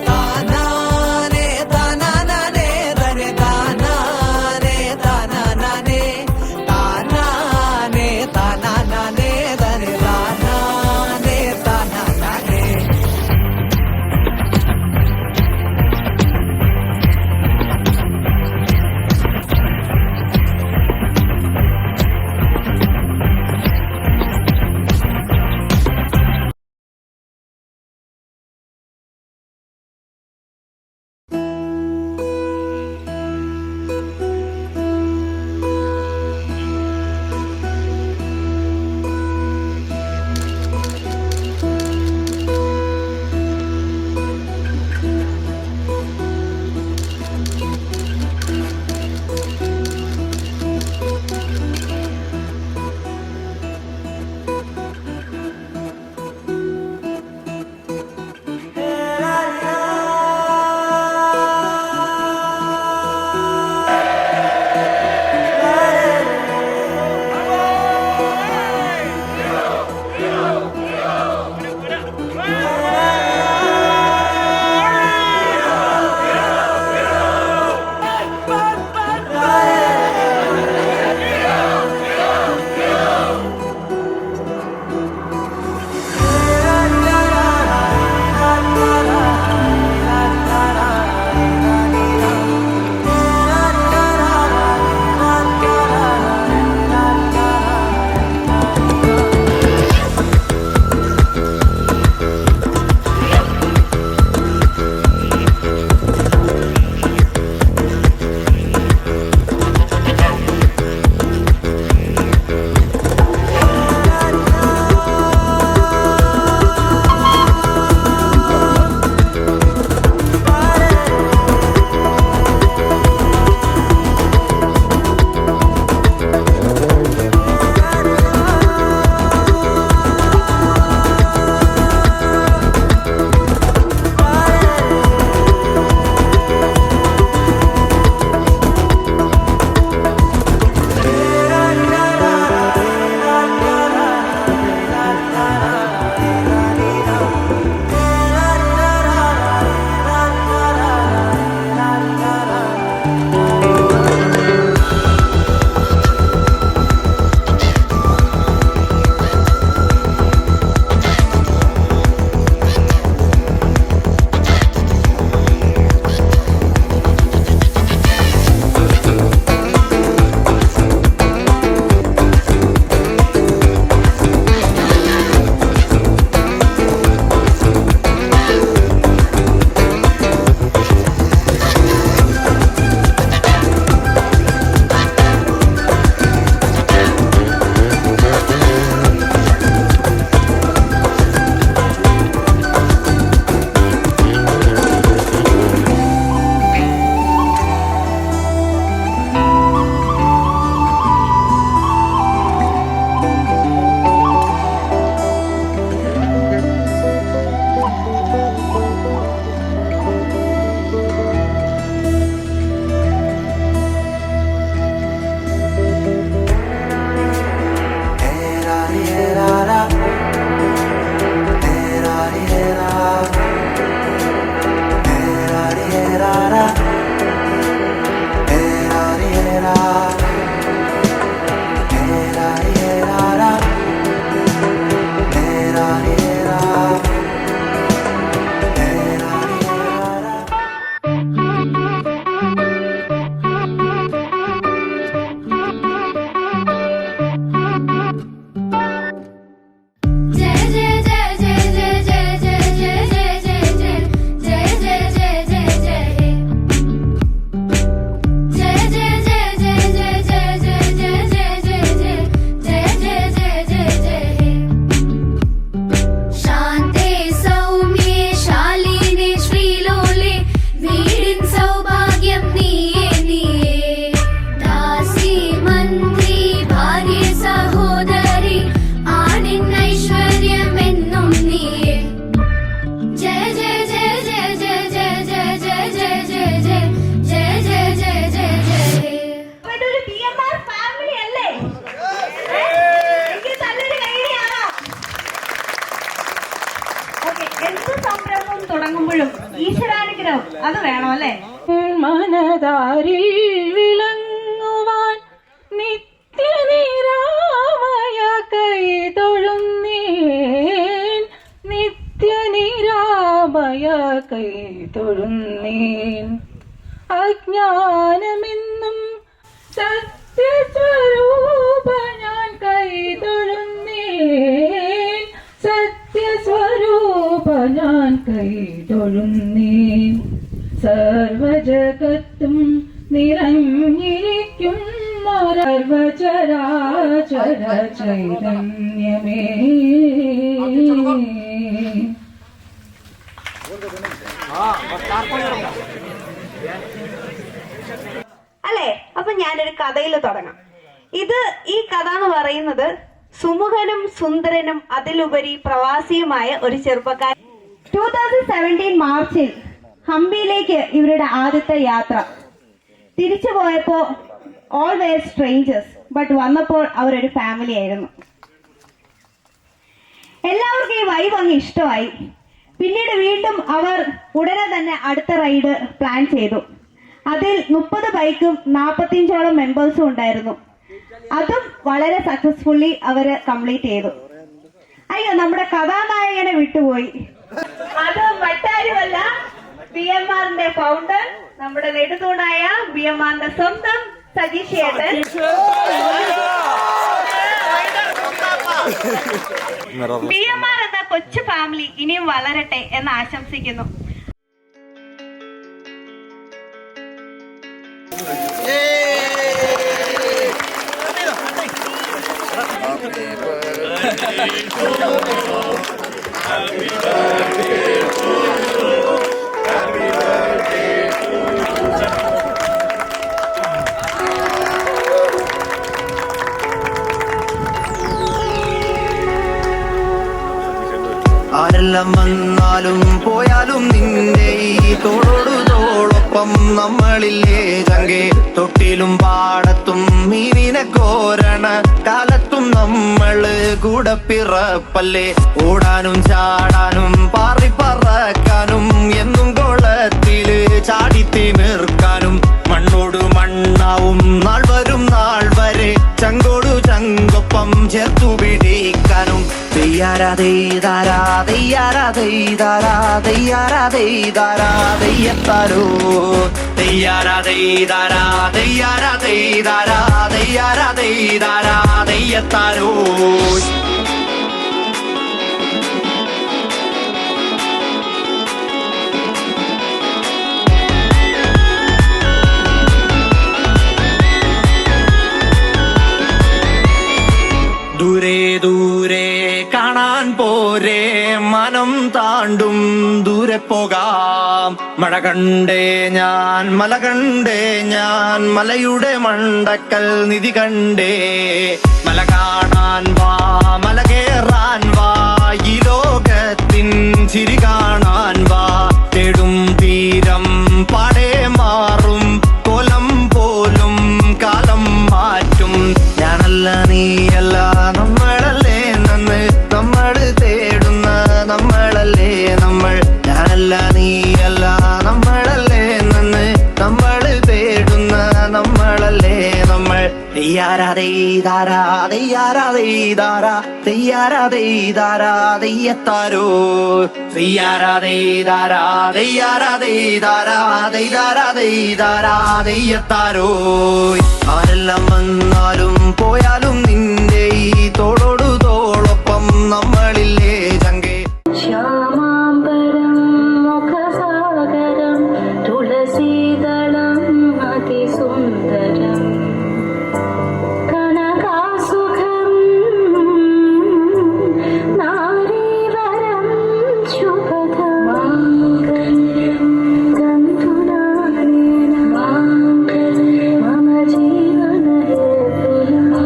താനാനേ താനാനേ കർമ്മവും തുടങ്ങുമ്പോഴും ഈശ്വരാനുഗ്രഹം അത് വേണം അല്ലേ? മനതാരിൽ വിളങ്ങുവാൻ നിത്യനിരാമയ കൈ തൊഴുന്നേൻ, നിത്യനിരാമയ കൈ തൊഴുന്നേൻ. അജ്ഞാനമെന്നും സത്യസ്വരൂപ ഞാൻ കൈ തൊഴുന്നേൻ, സത്യസ്വരൂപ ഞാൻ കൈ തൊഴുന്നേൻ. സർവജഗത്തും നിറഞ്ഞിരിക്കും സർവചരാചര ചൈതന്യമേ. അല്ലേ? അപ്പൊ ഞാനൊരു കഥയിൽ തുടങ്ങാം. ഈ കഥ എന്ന് പറയുന്നത് സുമുഖനും സുന്ദരനും അതിലുപരി പ്രവാസിയുമായ ഒരു ചെറുപ്പക്കാരൻ. 2017 മാർച്ചിൽ ഹംപിയിലേക്ക് ഇവരുടെ ആദ്യത്തെ യാത്ര. തിരിച്ചു പോയപ്പോ ഓൾ വെയർ സ്ട്രേഞ്ചേഴ്സ്, ബട്ട് വന്നപ്പോൾ അവരൊരു ഫാമിലി ആയിരുന്നു. എല്ലാവർക്കും ഈ വൈബ് അങ്ങ് ഇഷ്ടമായി. പിന്നീട് വീണ്ടും അവർ ഉടനെ തന്നെ അടുത്ത റൈഡ് പ്ലാൻ ചെയ്തു. അതിൽ 30 ബൈക്കും 45ഓളം മെമ്പേഴ്സും ഉണ്ടായിരുന്നു. അതും വളരെ സക്സസ്ഫുള്ളി അവര് കംപ്ലീറ്റ് ചെയ്തു. അയ്യോ, നമ്മുടെ കഥാനായകനെ വിട്ടുപോയി. അത് മറ്റാരുമല്ല, BMR-ന്റെ ഫൗണ്ടർ, നമ്മുടെ നെടുതൂണായ BMR-ന്റെ സ്വന്തം സജീഷ് ചേട്ടൻ. BMR എന്ന കൊച്ചു ഫാമിലി ഇനിയും വളരട്ടെ എന്ന് ആശംസിക്കുന്നു. ആരെല്ലാം വന്നാലും പോയാലും നിന്റെ ഈ തോളോടു തോളൊപ്പം നമ്മളില്ലേ ചങ്കേ. തൊട്ടിലും പാടത്തും മീനിനെ കോരണ കാലത്തും നമ്മള് കൂടെ പിറപ്പല്ലേ. ഓടാനും ചാടാനും പാറി പറക്കാനും എന്നും കോളത്തില് ചാടിത്തിമിർക്കാനും മണ്ണോട് മണ്ണാവും നാൾ വരും നാൾ വരെ ചങ്കോടു ചങ്കൊപ്പം ചേർത്തു പിടിക്കാനും. തെയ്യാരാ തെയ്താരാ തെയ്യാരാ തെയ്താരാ തെയ്യാരാ തെയ്താരാ തെയ്യത്താരോ. തെയ്യാരാ തെയ്താരാ തെയ്യാരാ തെയ്താരാ തെയ്യാരാ തെയ്താരാ തെയ്യത്താരോ. ദൂരെ ദൂരെ കാണാൻ പോരെ മനം താണ്ടും ദൂരെ പോകാം. മഴ കണ്ടേ ഞാൻ മല കണ്ടേ ഞാൻ മലയുടെ മണ്ടക്കൽ നിധി കണ്ടേ. മല കാണാൻ വാ മല കേറാൻ വാ ഈ ലോകത്തിൻ ചിരി കാണാൻ വാ. തേടും തീരം പാടേ മാറും കോലം പോലും കാലം മാറ്റും. ഞാനല്ല നീയല്ല നമ്മളല്ലേ നന്ന് നമ്മള് തേടുന്ന നമ്മളല്ലേ നമ്മൾ. ഞാനല്ല നീയല്ല നമ്മളല്ലേ നന്ന് നമ്മള് തേടുന്ന നമ്മളല്ലേ നമ്മൾ. തെയ്യാരാ തെയ്താരാ തെയ്യാരാ തെയ്താരാ തെയ്യാരാ തെയ്താരാ തെയ്യത്താരോ. തെയ്യാരാ തെയ്താരാ തെയ്യാരാ തെയ്താരാ തെയ്താരാ തെയ്താരാ തെയ്യത്താരോ. ആരെല്ലാം വന്നാലും പോയാലും നിന്റെ ഈ തോളോടു തോളൊപ്പം നമ്മളില്ലേ ചങ്കേ. ശ്യാമാംബരം മുഖസാഗരം തുളസീതളം അതിസുന്ദരം കനകാസുഖം നാരീവരം ശുഭദം ഗന്ധുനാനേന മമ ജീവന ഹേതുനാ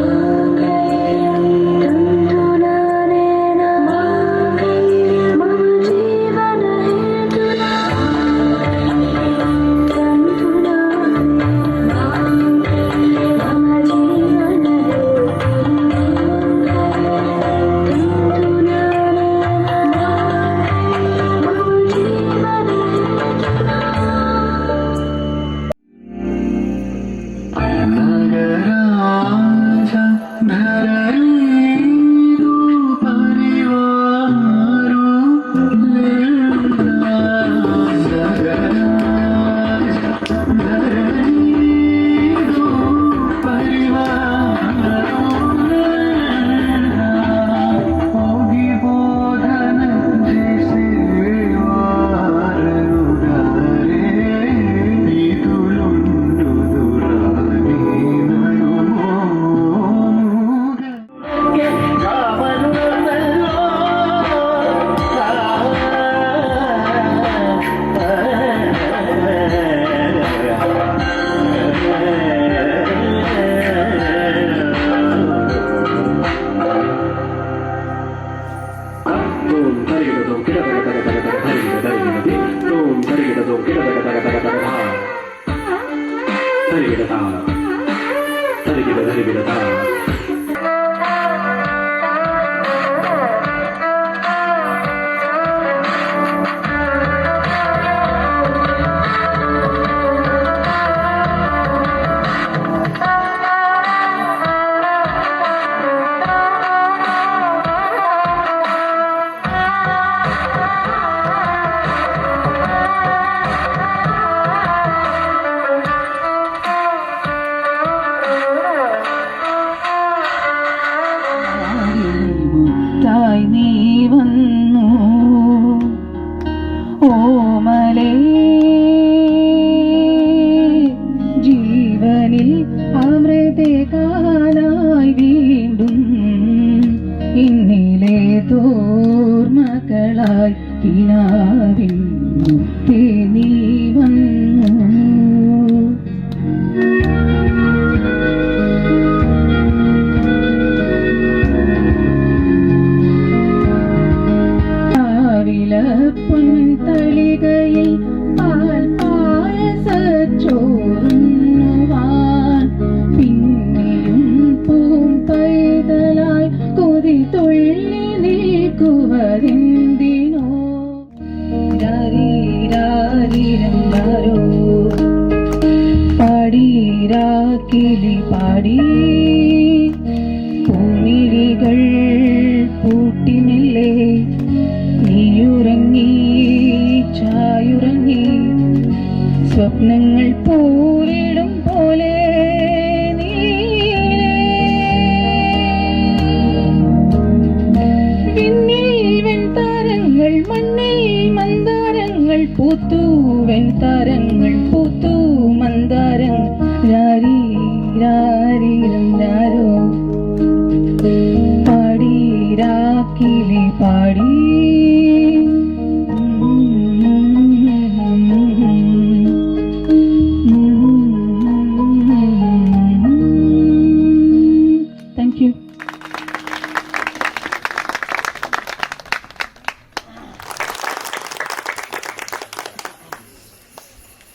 ഓമലേ ജീവനിൽ അമൃതകാലായി വീണ്ടും ഇന്നിലെ തോർമകളായി കിനാവിൻ മുത്തേ നീ വന്നു. പൊൻതളികയിൽ പാൽ പായസച്ചോറുണ്ണുവാൻ പിന്നെയും പൂം പൈതലായി കൊതി തുള്ളി നിൽക്കുവതെന്തിനോ. രാരീരാരീരോ പാടീരാക്കിളി പാടി പൂമിഴികൾ പൂട്ടിനില്ലേ നീയുറങ്ങി ചായുറങ്ങി സ്വപ്നങ്ങൾ പൂവിടും പോലെ വിണ്ണിൽ വെൺതാരങ്ങൾ മണ്ണിൽ മന്ദാരങ്ങൾ പൂത്തു വെൺതാരങ്ങൾ പൂത്തു മന്ദാരങ്ങൾ രാരീ രാരീരം രാരോ പാടീരാക്കിളി പാടി thank you.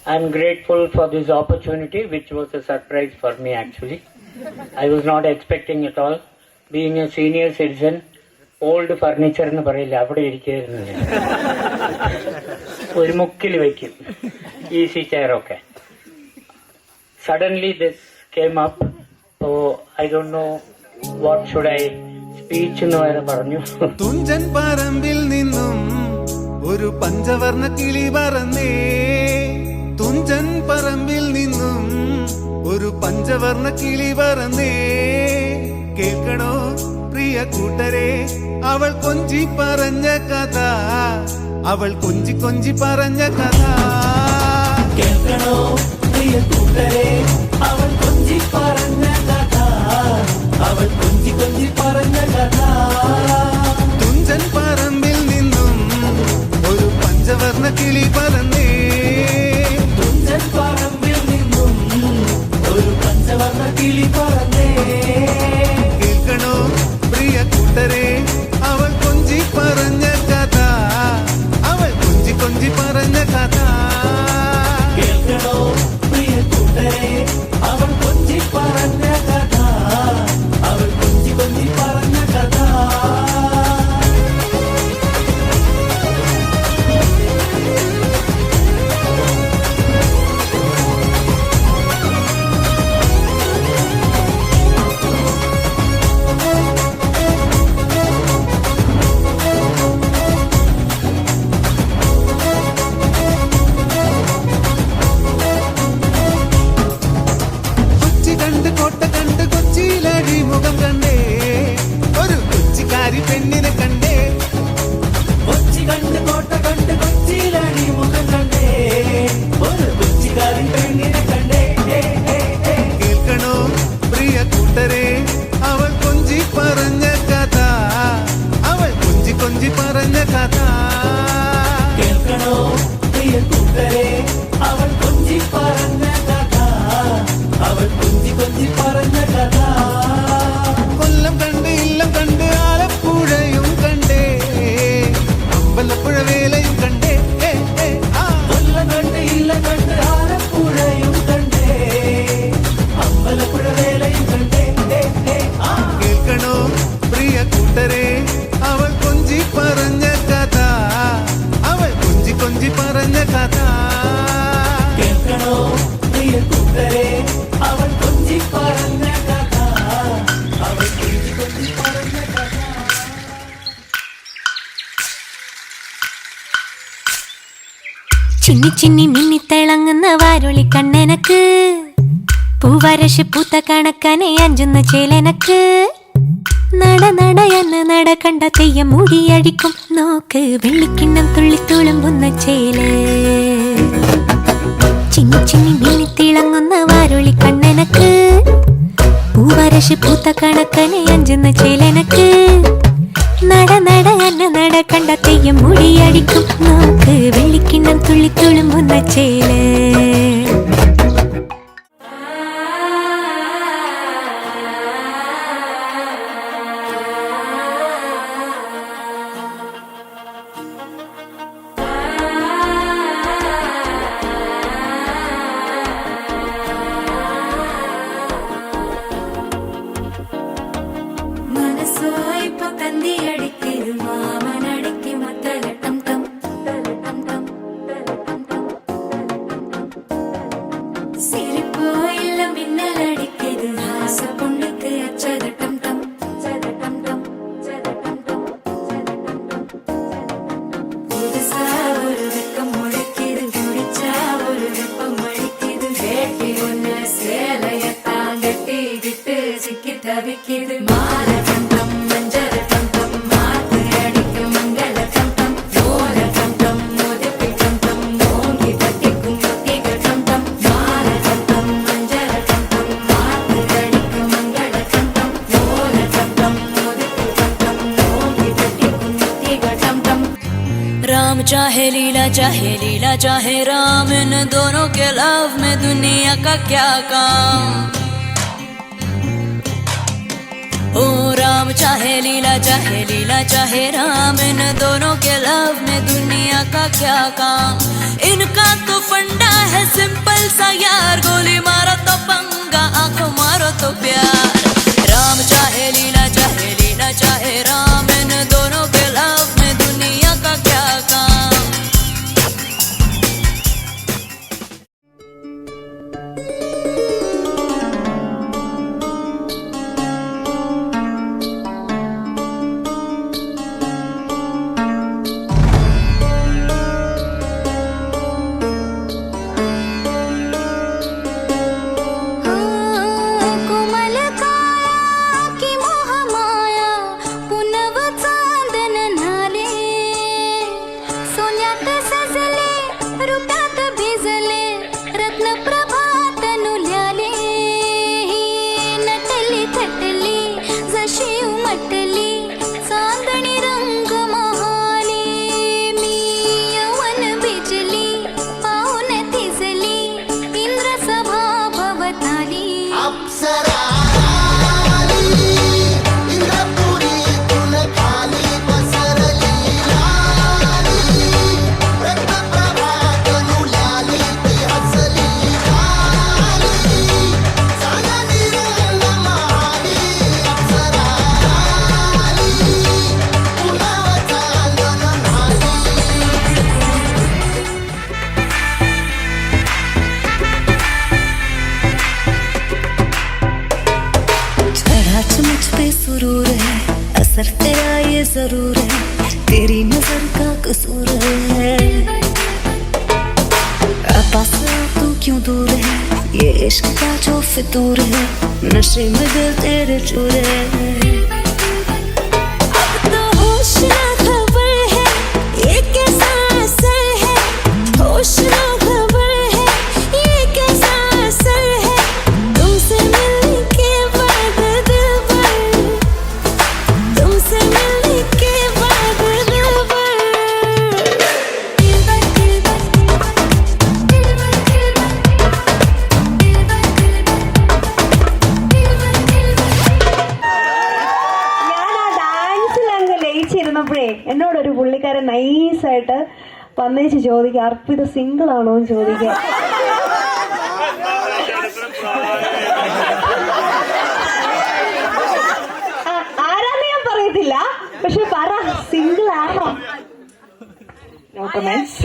I'm grateful for this opportunity, which was a surprise for me actually. I was not expecting at all. Being a senior citizen, old furniture എന്ന് പറയില്ല, അവിടെ ഇരിക്കുന്നു ഒരു മുക്കിൽ വയ്ക്കും easy ചെയറൊക്കെ. Suddenly this came up, so I don't know what should I speech എന്ന് വരെ പറഞ്ഞു. തുഞ്ചൻ പറമ്പിൽ നിന്നും ഒരു പഞ്ചവർണ്ണ കിളി പറന്നേ, തുഞ്ചൻ പറമ്പിൽ നിന്നും ഒരു പഞ്ചവർണ്ണ കിളി പറന്നേ. കേൾക്കണോ പ്രിയ കൂട്ടരെ അവൾ കൊഞ്ചി പറഞ്ഞ കഥ, അവൾ കൊഞ്ചി കൊഞ്ചി പറഞ്ഞ കഥ. കേൾക്കണോ പ്രിയ കൂട്ടരെ അവൾ കൊഞ്ചി പറഞ്ഞ കഥ, അവൾ കൊഞ്ചി കൊഞ്ചി പറഞ്ഞ കഥ. തുഞ്ചൻ പറമ്പിൽ നിന്നും ഒരു പഞ്ചവർണ്ണ കിളി പറന്നേ, തുഞ്ചൻ പറമ്പിൽ നിന്നും ഒരു പഞ്ചവർണ്ണ കിളി പറന്നേ. കേൾക്കണോ പ്രിയ കൂട്ടരെ അവൾ കൊഞ്ചി പറഞ്ഞ കഥ, അവൾ കൊഞ്ചി കൊഞ്ചി പറഞ്ഞ കഥ. കേൾക്കണോ പ്രിയ കൂട്ടരെ അവൾ കൊഞ്ചി പറഞ്ഞ കഥ, അവൾ കൊഞ്ചി കൊഞ്ചി പറഞ്ഞ കഥ. ചിന്നി ചിന്നി മിന്നിത്തിളങ്ങുന്ന വാരുളി കണ്ണെനക്ക്, പൂവരശ് പൂത്ത കണക്കനെ അഞ്ചുന്ന ചേലനക്ക്, നട നട എന്ന നട കണ്ട തെയ്യം മുടിയടിക്കും നോക്ക് വെള്ളിക്കിണ്ണം തുള്ളിത്തുളുമ്പുന്ന ചേല് ചിന്നി ചിന്നി മിന്നി തിളങ്ങുന്ന വാരുളി കണ്ണനക്ക് പൂവരശ് പൂത്ത കണക്കനെ അഞ്ചുന്ന ചേലനക്ക് നട നട എന്ന നട കണ്ട തെയ്യം മുടിയടിക്കും നോക്ക് വെള്ളിക്കിണ്ണം തുള്ളിത്തുളുമ്പുന്ന ചേല് राम चाहे लीला चाहे राम, इन दोनों के लव में दुनिया का क्या काम। ओ राम चाहे लीला चाहे राम, इन दोनों के लव में दुनिया का क्या काम। इनका तो फंडा है सिंपल सा यार, गोली मारो तो पंगा, आंखों मारो तो प्यार। राम चाहे लीला चाहे राम, इन दोनों के लव में दुनिया का क्या काम। सुरूर है, असर तेरा ये जरूर है, तेरी नजर का कसूर है। पास तू क्यों दूर है, ये इश्क का जो फितूर है, नशे में दिल तेरे चूर है। अब तो होश ना खबर है, ये कैसा असर है, होश ना खबर है, ये कैसा असर है। तुमसे मिलने के बाद दिल भर, तुमसे मिलने के बाद दिल भर, दिल भर दिल भर दिल भर दिल भर दिल भर दिल भर दिल भर। ഞാൻ ആ ഡാൻസിൽ അങ്ങ് ലയിച്ചിരുന്നപ്പോഴേ എന്നോടൊരു പുള്ളിക്കാരൻ നൈസായിട്ട് വന്നേച്ച് ചോദിക്കുക, അർപ്പിത സിംഗിൾ ആണോ എന്ന് ചോദിക്കുക. ആരാന്ന് ഞാൻ പറയത്തില്ല, പക്ഷെ പറ സിംഗിൾ ആണോ? No comments.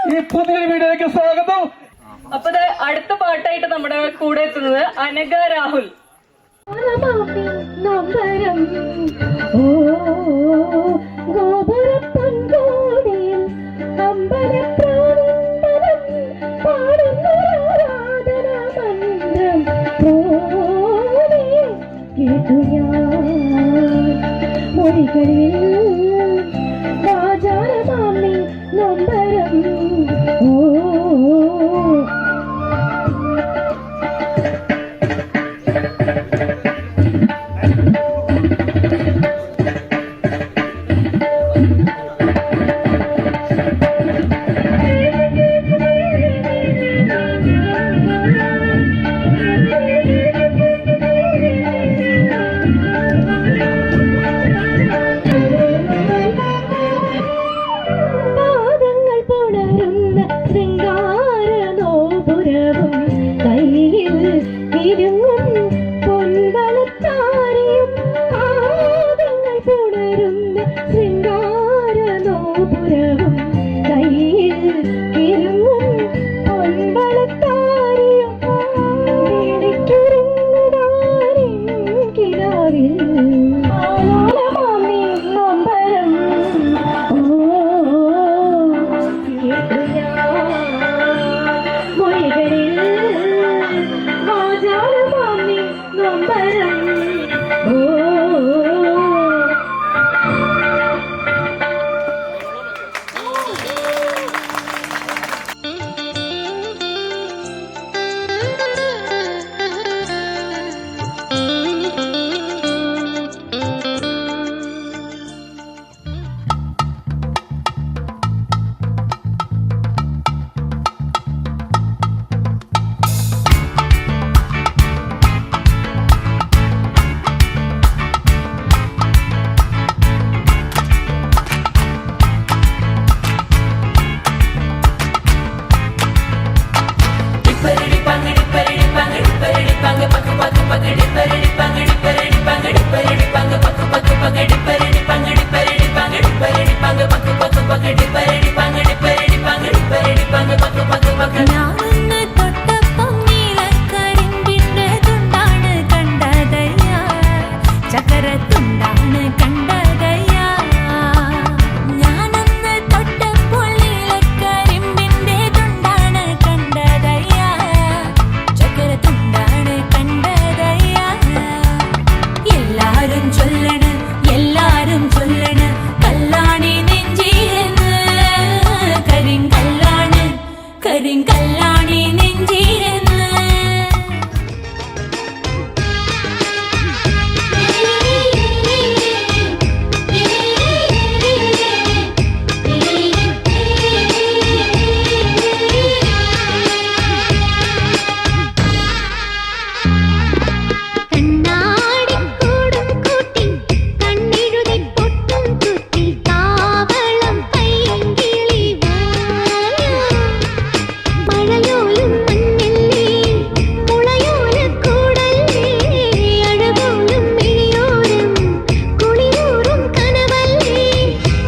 ഈ പുതിയ വീഡിയോയിലേക്ക് സ്വാഗതം. അപ്പൊ അടുത്ത പാട്ടായിട്ട് നമ്മുടെ കൂടെ എത്തുന്നത് അനഘ രാഹുൽ. നൊമ്പരം ഓ ഗോപുരപ്പൻകോടിയിൽ അമ്പലപ്രാവിൻപദം പാടുന്നൊരാരാധന മന്ത്രം പോലെ കേട്ടു ഞാൻ മൊഴികളിൽ വാചാലമാമി നൊമ്പരം ഓ പാദങ്ങൾ പുണരുന്ന ശൃംഗാരനോപുരവും കയ്യിൽ ഇരുങ്ങും പൊൻവളത്താരിയും പാദങ്ങൾ പുണരുന്ന ശൃംഗാരനോപുരവും കയ്യിൽ ഇരുങ്ങും പൊൻവളത്താരിയും കിടാവിൽ ആലോലമാമി നൊമ്പരം മൊഴികളിൽ വാചാലമാമി നൊമ്പരം ഓ ഞാനൊന്ന് തൊട്ടപ്പം നീലക്കരിമ്പിന്റെ തുണ്ടാണ് കണ്ടതയ്യ ചക്കരത്തുണ്ടാണ് കണ്ടതയ്യ ഞാനൊന്ന് തൊട്ടപ്പോൾ നീലക്കരിമ്പിന്റെ തുണ്ടാണ് കണ്ടതയ്യ ചക്കരത്തുണ്ടാണ് കണ്ടതയ്യ എല്ലാരും ചൊല്ലണ് കല്ലാണി നെഞ്ചിയെന്ന് കരിങ്കല്ലാണി നെഞ്ചിയെന്ന് കണ്ണാടിക്കൂടും കൂട്ടി കണ്ണെഴുതി പൊട്ടും കുത്തി കാവളം പൈങ്കിളി മഴയോലും മണ്ണില്ലേ മുളയോലക്കൂടല്ലേ അഴകോലും മിഴിയോരം കുളിയൂറും കനവല്ലേ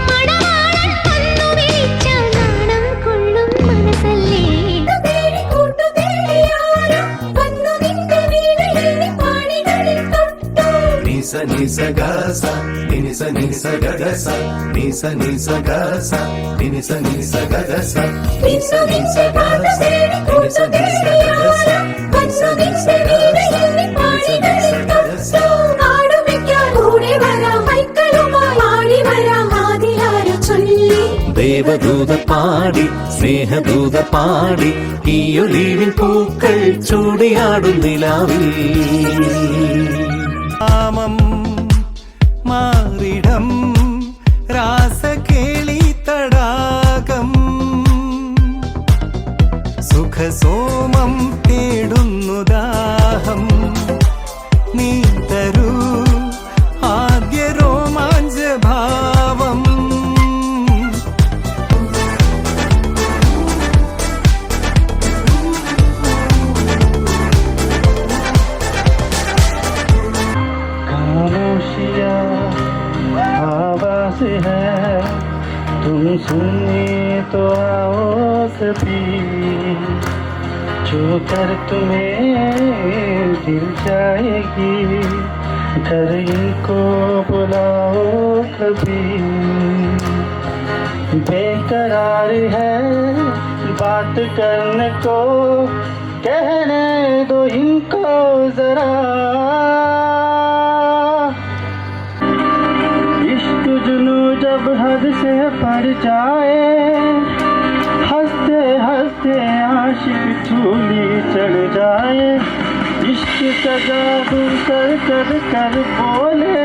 മണവാളൻ വന്നു വിളിച്ചാൽ നാണം കൊള്ളും മനസ്സല്ലേ വന്നു നിന്റെ വീണയിൽ പാണികളിൽ തൊട്ടു നിസ നിസ ഗസ നിസ നിസ ഗസ നിസ നിസ ഗസ നിസ നിസ ഗസ നിസ നിസ ഗസ നിസ നിസ ഗസ നിസ നിസ ഗസ നിസ നിസ ഗസ ദേവദൂത പാടി സ്നേഹദൂത പാടി ഈയൊലിവിൽ പൂക്കൾ ചൂടിയാടും നിലാവിൽ നാമം മാറിടം രാസകേളി തടാകം സുഖസോമം തേടുന്നു ദാഹം നീ തരൂ ആദ്യ രോമാഞ്ച ഭാവം आवाज़ है तुम सुनिए तो आओ सभी जो कर तुम्हें दिल जाएगी घर इनको बुलाओ कभी, बेकरार है बात करने को, कहने दो इनको जरा। इश्क जुनू जब हद से बढ़ जाए, हंसते हंसते आशिक झूली चढ़ जाए, इश्क का जादू कर कर कर बोले।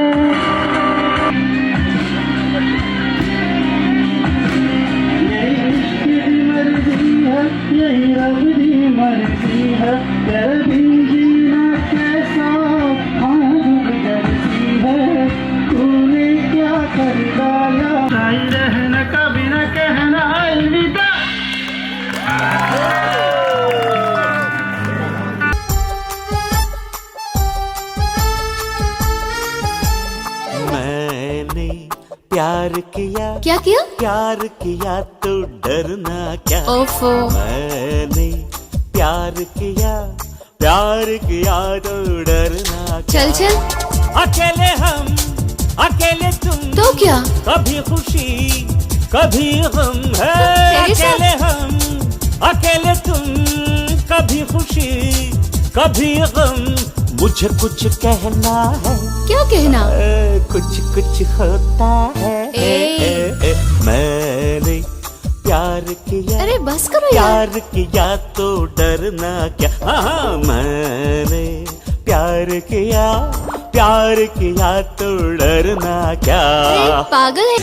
यही इश्क की मर्जी है, यही रब की मर्जी है, तेरे बिन जीना कैसा आग जलती है, तूने क्या कर डाला। आई रहना कभी न कहना अलविदा। मैंने प्यार किया, क्या किया? प्यार किया तो डरना क्या। ओफो। मैंने प्यार किया, प्यार किया तो डरना क्या। चल चल। अकेले हम, अकेले तुम, तो क्या? कभी खुशी कभी गम है। तेरे साथ? अकेले हम, अकेले तुम, कभी खुशी कभी गम। मुझे कुछ कहना है। क्या कहना? कुछ कुछ होता है। मैंने प्यार किया, अरे बस करो यार। प्यार किया तो डरना क्या। हाँ मैंने प्यार किया, प्यार किया तो डरना क्या। अरे पागल है।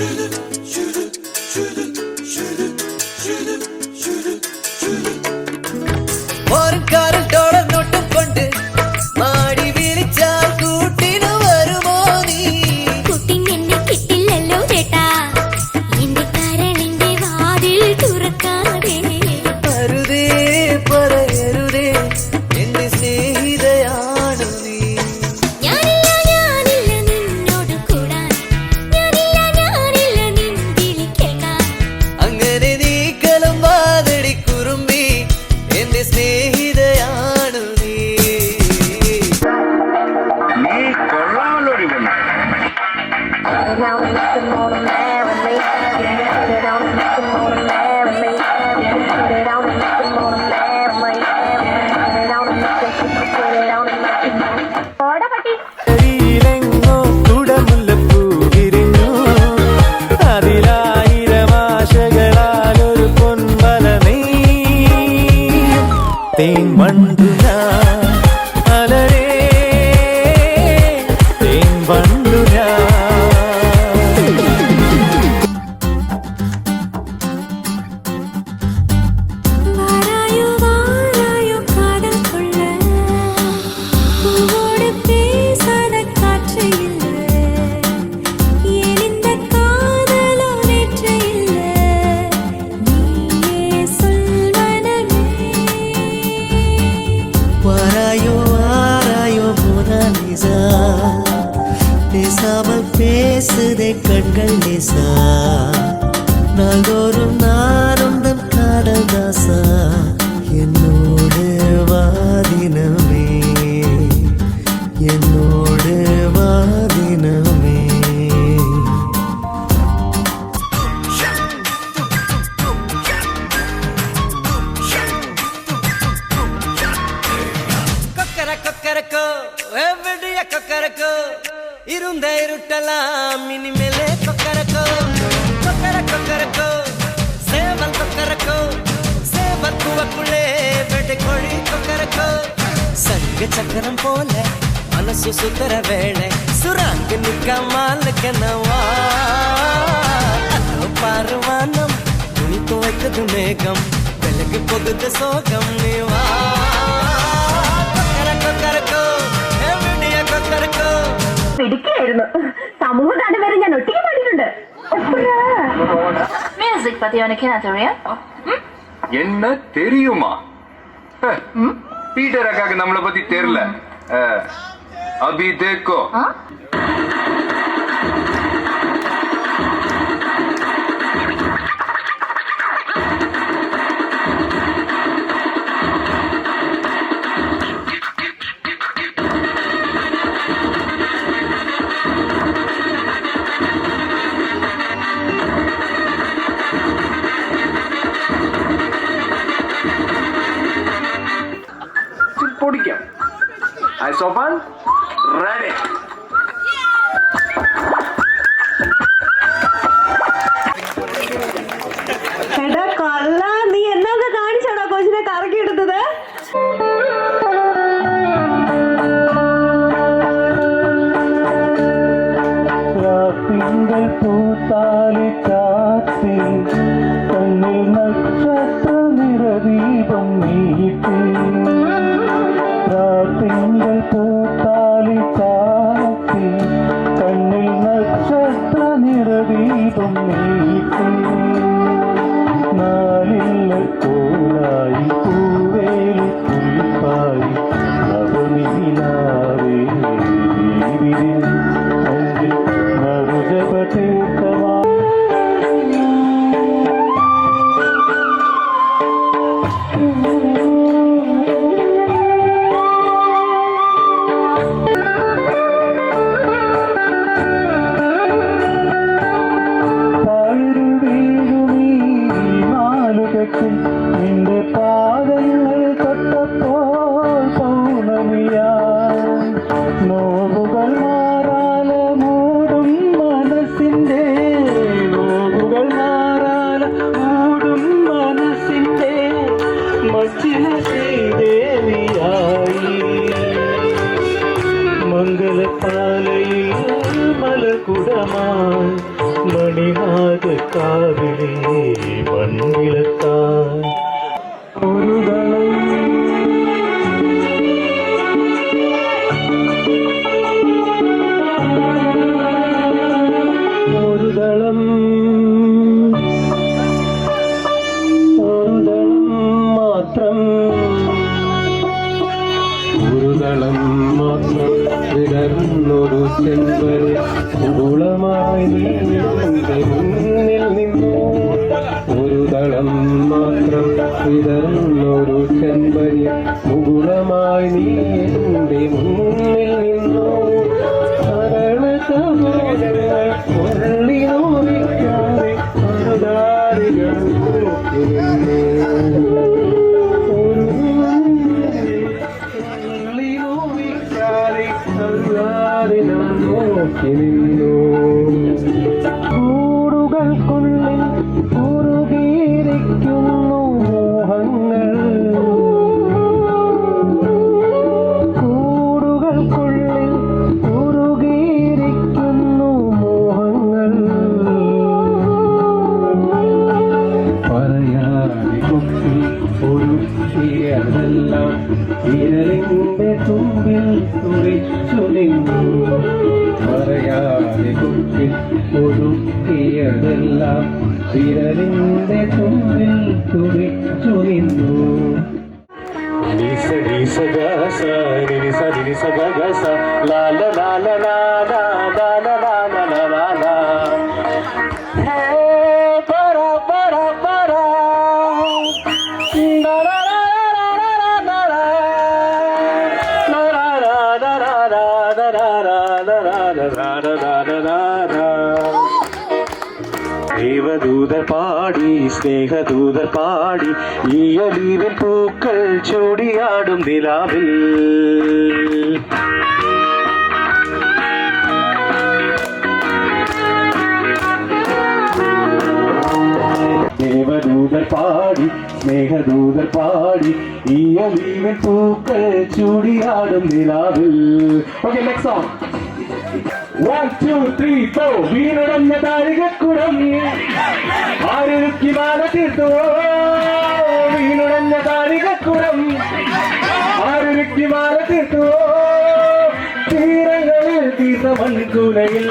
பேசாமல் பேசுதே கண்கள் நேசா, நாள்தோறும் நான் உந்தன் காதல் தாசா. என்னோடு வாதினமே, என்னோடு வாதினமே. கொக்கரக்கோ எவ்வளிய கொக்கரக்கோ, இருந்த இருட்டலாம் இனிமேலே கொக்கரக்கோ. கொக்கரக்கோ சேவல் கொக்கரக்கோ, சேவல் கூவக்குள்ளே வெட்டை கோழி கொக்கரக்கோ. சங்க சக்கரம் போல மனசு சுத்தர வேளை, சுராங்க நிற்காமலுக்கென்னவா பாருவானம் துணி துவைத்தது மேகம், விலகு பொகுது சோகம் நீவா. കൊക്കരക്കോ എവിടെയ കൊക്കരക്കോ. പിടിക്കായിരുന്നു. സമൂഹഗാനം വരെ ഞാൻ ഒറ്റയ്ക്ക് പാടിയിട്ടുണ്ട്. மியூசிக் பத்தி உனக்கு என்ன தெரியும்? என்ன தெரியுமா? பீட்டர் அக்காக்கு நம்மளை பத்தி தெரியல. அபி தேக்கோ. ഓടിക്കാം. Ice open, ready. എടാ കൊള്ള, നീ എന്നൊക്കെ കാണിച്ചാണോ കൊച്ചിനെ കറക്കി എടുത്തത്? തിങ്കൾ പൂത്താലി ചാത്തി കണ്ണിൽ നക്ഷത്ര നിറദീപം നീട്ടി. തിങ്കൾ പൂത്താലി ചാത്തി കണ്ണിൽ നക്ഷത്ര നിറദീപം നീട്ടി. നാലില്ല കോലായി പൂവേലി പുൽപ്പായി നവനീലാവേ നിന്റെ പാദങ്ങൾ തൊട്ടപ്പോൾ പൗർണമിയാ. നോവുകൾ മാറാല മൂടും മനസ്സിന്റെ, നോവുകൾ മാറാല മൂടും മനസ്സിന്റെ മച്ചില ശ്രീദേവിയായി. മംഗളപ്പാലയിൽ മലകുടമായി മണിനാഗക്കാവിലെ മൺവിളക്കായി ഒരു ദളം ഒരു ദളം മാത്രം, ഒരു ദളം മാത്രം വിടർന്നൊരു ചെമ്പരെ കുളമായി നിന്റെ മുന്നിൽ നിന്നു. ഒരു ദളം മാത്രം വിടർന്നൊരു ചെമ്പരി മുകുളമായി നീ എന്റെ മുന്നിൽ നിന്നു. ഉള്ളിനോവിക്കാതെ അനുദാരികൾ നോക്കി നിന്നു. ഉള്ളിനോവിക്കാതെ അനുദാരികൾ നോക്കി നിന്നു. കൂടുകൾക്കുള്ളിൽ കുറുകിയിരിക്കുന്നു മോഹങ്ങൾ. കൂടുകൾക്കുള്ളിൽ കുറുകിയിരിക്കുന്നു മോഹങ്ങൾ. പറയാതെ കൊട്ടി ഒരുക്കിയതെല്ലാം വിരലിന്റെ തുമ്പിൽ തുറിച്ചു നിന്നു. പറയാതെ കൊട്ടി ഒരുക്കിയതെല്ലാം വിരലിന്റെ തുമ്പിൽ തുറിച്ചു നിന്നു. നിസ നിസ ഗസ നിസ നിസ ഗസ ലാല ലാല ലാല ലാല ലാല ലാല. ഹേ പര പര പര ദേവദൂതർ പാടി സ്നേഹദൂതർ പാടി ഈ ഒലീവിൻ പൂക്കൾ ചൂടിയാടും നിലാവിൽ. ദേവദൂതർ പാടി സ്നേഹദൂതർ പാടി ഈ ഒലീവിൻ പൂക്കൾ ചൂടിയാടും നിലാവിൽ. Okay, next song. 1 2 3 4 വീണുടഞ്ഞ താഴികക്കുടം ആരൊരുക്കി മാല തീർത്തു. വീണുടഞ്ഞ താഴികക്കുടം ആരൊരുക്കി മാല തീർത്തു. തീരങ്ങളിൽ തീർത്ത മൺകുലയിൽ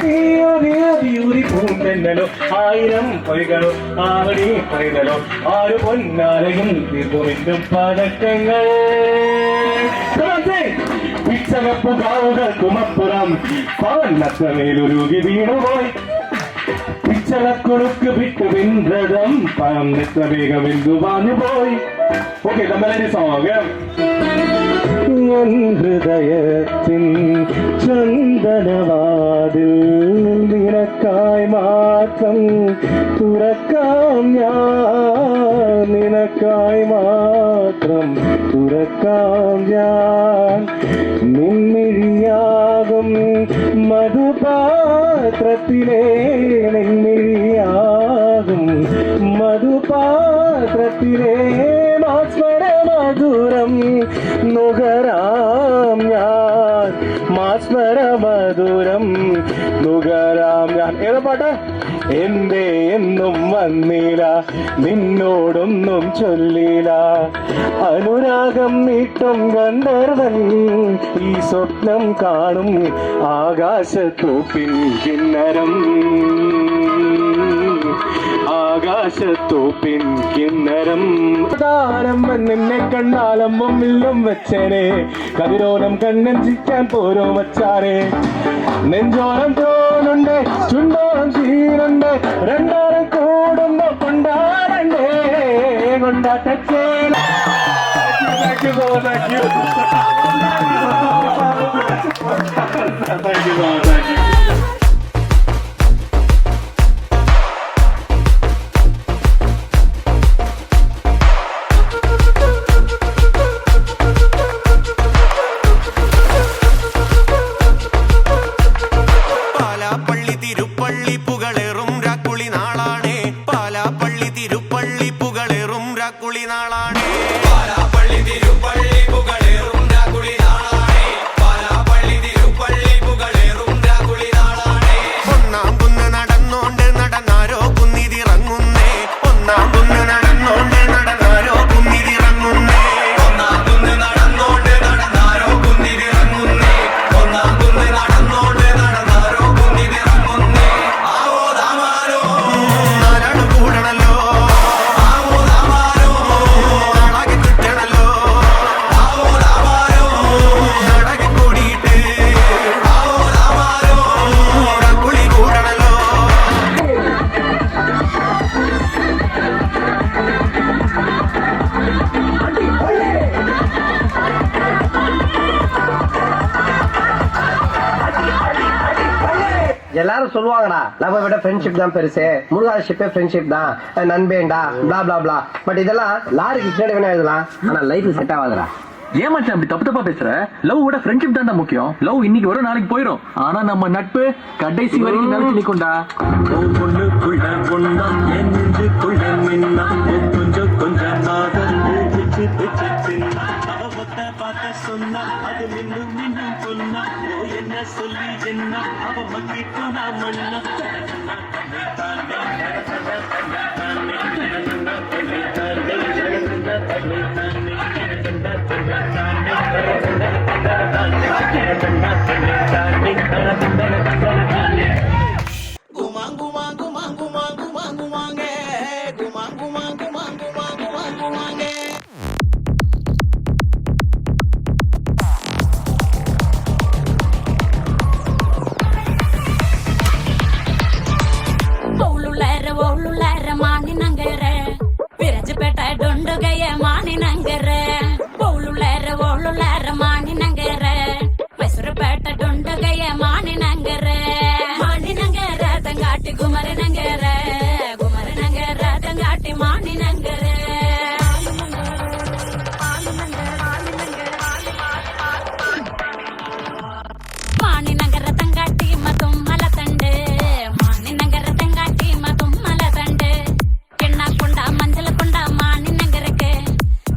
തീയൂരി പൂന്തന്നലോ ആയിരം പൊയ്കളോ ആവണി പൈതലോ ആരു പൊന്നാലയും തീർത്തു മിന്നും പടക്കങ്ങൾ. പിച്ചകപ്പുകാവുകൾക്കുമപ്പുറം പാന്നത്തമേലൊരുകി വീണുപോയി. പിച്ചളക്കുളുക്ക് വിട്ടു പിൻരഥം പാന്നത്ത വേഗമെന്തു വാഞ്ഞുപോയി. ഓക്കെ, നമ്മളൊരു സോങ്. ഹൃദയത്തിൻ ചന്ദനവാതിൽ നിനക്കായി മാത്രം തുറക്കാം ഞാൻ. നിനക്കായി മാത്രം തുറക്കാം ഞാൻ. മധുപാത്രത്തിലെ നെന്മിഴിയാകും മധുപാത്രത്തിലെ മാസ്മര മധുരം നുകരാം ഞാൻ മാസ്മര മധുരം നുകരാം ഞാൻ. ഏതാ പാട്ട്? എന്തേ എന്നും വന്നില്ല നിന്നോടൊന്നും ചൊല്ലില്ല അനുരാഗം നീട്ടും ഗന്ധർവൻ ഈ സ്വപ്നം കാണും ആകാശത്തോപ്പിൻ കിന്നരം ആകാശത്തോപ്പിൻ കിന്നരം. താരം നിന്നെ കണ്ണാലമ്പും വില്ലും വെച്ചേനെ കതിരോലം കണ്ണഞ്ചിക്കാൻ പോരോ വച്ചാരെ നെഞ്ചോരം തോന്നുണ്ട് ചുണ്ടോളം ചീരുണ്ട് രണ്ടോളം കൂടുമ്പോ കൊണ്ടാടണ്ടേ കൊണ്ടാട്ടച്ചേല. പാലാപ്പള്ളി തിരുപ്പള്ളി പുകളേറും രാക്കുളി നാളാണേ പാലാപ്പള്ളി തിരുപ്പള്ളി പുകളേറും രാക്കുളി നാളാണേ പാലാപ്പള്ളി തിരുപ്പള്ളി പുകളേറും രാക്കുളി നാളാണേ പാലാപ്പള്ളി തിരുപ്പള്ളി പുകളേറും രാക്കുളി നാളാണേ. ഒന്നാം കുന്ന് നടന്നോണ്ട് നടന്നാരോ കുന്നിതിറങ്ങുന്നേ ഒന്നാം കുന്ന് നടന്നോണ്ട് നടന്നാരോ കുന്നിതിറങ്ങുന്നേ ഒന്നാം കുന്ന് നടന്നോണ്ട് നടന്നാരോ കുന്നിതിറങ്ങുന്നേ ഒന്നാം കുന്ന് നടന്നോണ്ട് നടന്നാരോ കുന്നിതിറങ്ങുന്നേ. ആവോ ദാമാരോ നാരാണ് കൂടണല്ലോ ആവോ ദാമാരോ നാളാകെ കിട്ടണല്ലോ ആവോ ദാമാരോ നാടകെ കൂടിയിട്ട് ആവോ ദാമാരോ കുളി കൂടണല്ലോ. எல்லாரும் சொல்லுவாங்கடா நம்ம விட ஃப்ரெண்ட்ஷிப் தான் பெருசு முருகாஷிப்பே ஃப்ரெண்ட்ஷிப் தான் நண்பேண்டா பிளா பிளா பிளா. பட் இதெல்லாம் லாரிக்கு பின்னாடி வேணா எழுதலாம் ஆனா லைஃப் செட் ஆகாதுடா. ஏமாச்சான் அப்படி தப்பு தப்பா பேசுற? லவ் விட ஃப்ரெண்ட்ஷிப் தான் முக்கியம். லவ் இன்னைக்கு வரும் நாளைக்கு போயிடும். ஆனா நம்ம நட்பு கடைசி வரைக்கும் நினைச்சு நிக்கும்டா. பொண்ணுக்குள்ள பொண்ணா நெஞ்சுக்குள்ள மின்னா கொஞ்சம் கொஞ்சமாக பிச்சு பிச்சு சின்ன அவ ஒத்த பார்த்த சொன்னா அது மின்னும் மின்னும் பொண்ணா ஓ என்ன சொல்லி என்ன அவ மக்கிட்டு நான் மண்ணா విరజపేట డొండుగయ్య మాని నంగరే బౌలులేర ఓళ్ళులేర మాని నంగరే మైసూరుపేట డొండుగయ్య మాని నంగరే తంగాటి గుమరి నంగరే తంగాటి మాని నంగరే మాని నంగర తంగాటి మతుమ్మల తండే మాని నంగర తంగాటి మతుమ్మల తండే ఎన్నాకొండ మంజల కొండ మాని నంగరకే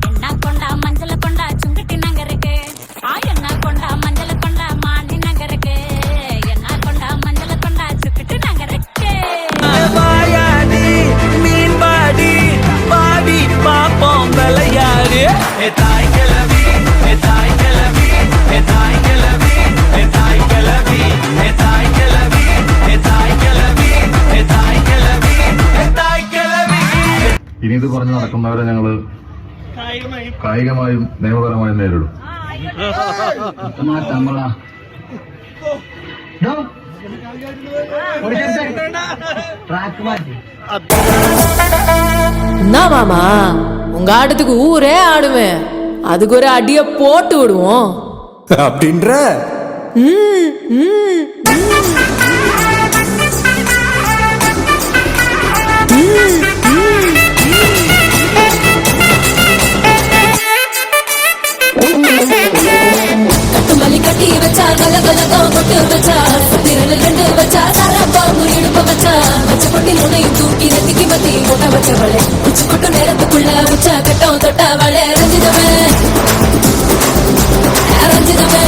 ఎన్నాకొండ మంజల కొండ చుంగటి నంగరకే ఆ ఎన్నాకొండ మంజల కొండ మాని నంగరకే ఎన్నాకొండ మంజల కొండ చుంగటి నంగరకే. வாயாடி மீன் பாடி பாடி பாப்போம் விளையாடி தாய் கிளவி தாய் கிளவி தாய் கிளவி தாய் கிளவி தாய் கிளவி தாய் கிளவி தாய் கிளவி தாய் കിളവി. ഇനി ഇത് പറഞ്ഞു നടക്കുന്നവരെ ഞങ്ങള് കായികമായും നിയമപരമായും നേരിടും. என்ன மாமா உங்க ஆட்டத்துக்கு ஊரே ஆடுமே அதுக்கு ஒரு அடிய போட்டு விடுவோம் அப்படின்ற கட்டுமல்லி கட்டி வச்சா கலகலகம் கொட்டு வச்சா திரள் ரெண்டு வச்சா சரப்பா முறி മുനയും തൂക്കി നെറ്റിക്ക് മത്തി മുട്ട വച്ചവളെ ഉച്ചക്കൊട്ടു നേരത്തുക്കുള്ള ഉച്ച കെട്ടോ തൊട്ടവളെ രഞ്ജിതമേ രഞ്ജിതമേ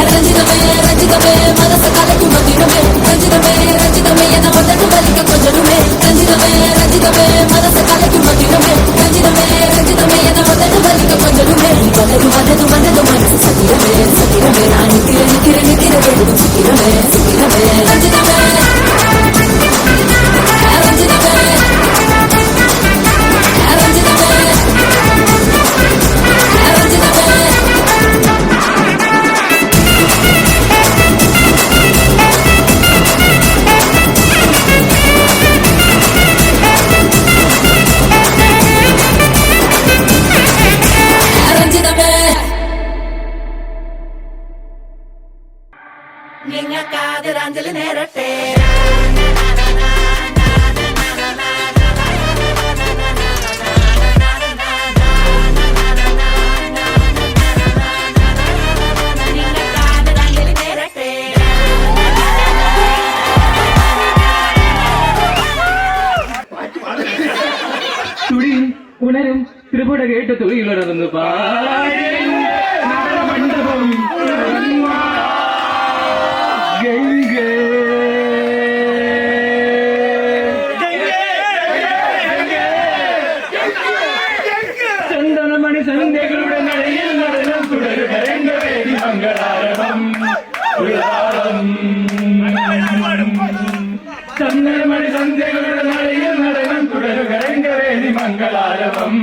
രഞ്ജിതമേ രഞ്ജിതമേ മനസ്സ് കലക്കും മന്ദിരമേ രഞ്ജിതമേ രഞ്ജിതമേ എന്ന മൊത്തട്ട് വലിക്ക കൊഞ്ചലുമേ രഞ്ജിതമേ രഞ്ജിതമേ മനസ്സ് കലക്കും മന്ദിരമേ രഞ്ജിതമേ രഞ്ജിതമേ എന്ന മൊത്തട്ട് വലിക്ക കൊഞ്ചലുമേ വലതു വലതു വലതു മനസ്സ് സതിരമേ സതിരമേ ഞാൻ നിത്തിര നിത്തിര നിത്തിര വെളും സിക്കിരമേ സിക്കിരമേ രഞ്ജിതമേ രഞ്ജിതമേ രഞ്ജിതമേ രഞ്ജിതമേ നിങ്ങൾക്കാദരാഞ്ജലി നേരട്ടെ നിങ്ങൾക്കാദരാഞ്ജലി നേരട്ടെ തുടിയും ഉണരും ത്രിപുട കേട്ട് തുടിയുണർന്നു മണ്ഡപം ഗംഗേ ചന്ദനമണി സന്ധ്യകളുടെ നടയിൽ നടനം തുടരുക രംഗവേദി മംഗളാരവം ചന്ദനമണി സന്ധ്യകളുടെ നടയിൽ നടനം തുടരുക രംഗവേദി മംഗളാരവം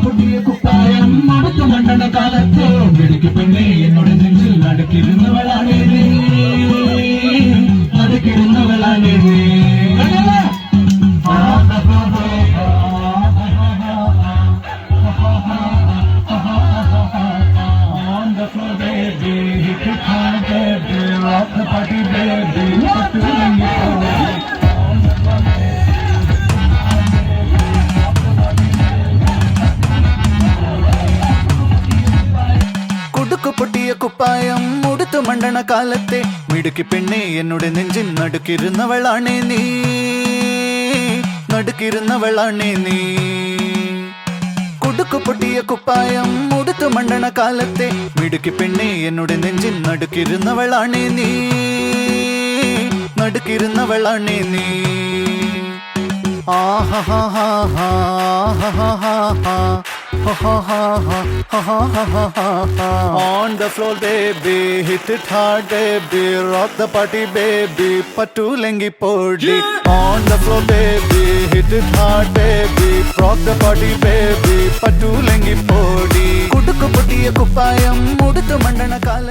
പൊട്ടിയ കുപ്പായം അടുത്ത മണ്ഡല കാലത്ത് വെടിക്ക് പെണ്ണെ എന്നോട് നെഞ്ചിൽ നടക്കിരുന്നവളാണ് നടക്കിരുന്നവളാണ് On the floor, baby, hit it hard, baby, rock the party, baby, what do you പൊട്ടിയ കുപ്പായം ഉടുത്തു മണ്ടണ കാലത്തെ മിടുക്കി പെണ്ണെ എന്നോട് നെഞ്ചിൻ നടുക്കിരുന്നവളാണേ നീ നടുക്കിരുന്നവളാണേ നീ കുടുക്കു പൊട്ടിയ കുപ്പായം ഉടുത്തു മണ്ടണ കാലത്തെ മിടുക്കി പെണ്ണെ എന്നോട് നെഞ്ചിൻ നടുക്കിരുന്നവളാണേ നീ നടുക്കിരുന്നവളാണേ നീ On the floor, baby, hit it hard, baby, rock the party, baby, patu lengi podi. On the floor, baby, hit it hard, baby, rock the party, baby, patu lengi podi. Kudukku pottiya kuppayam muduthu mandana kala.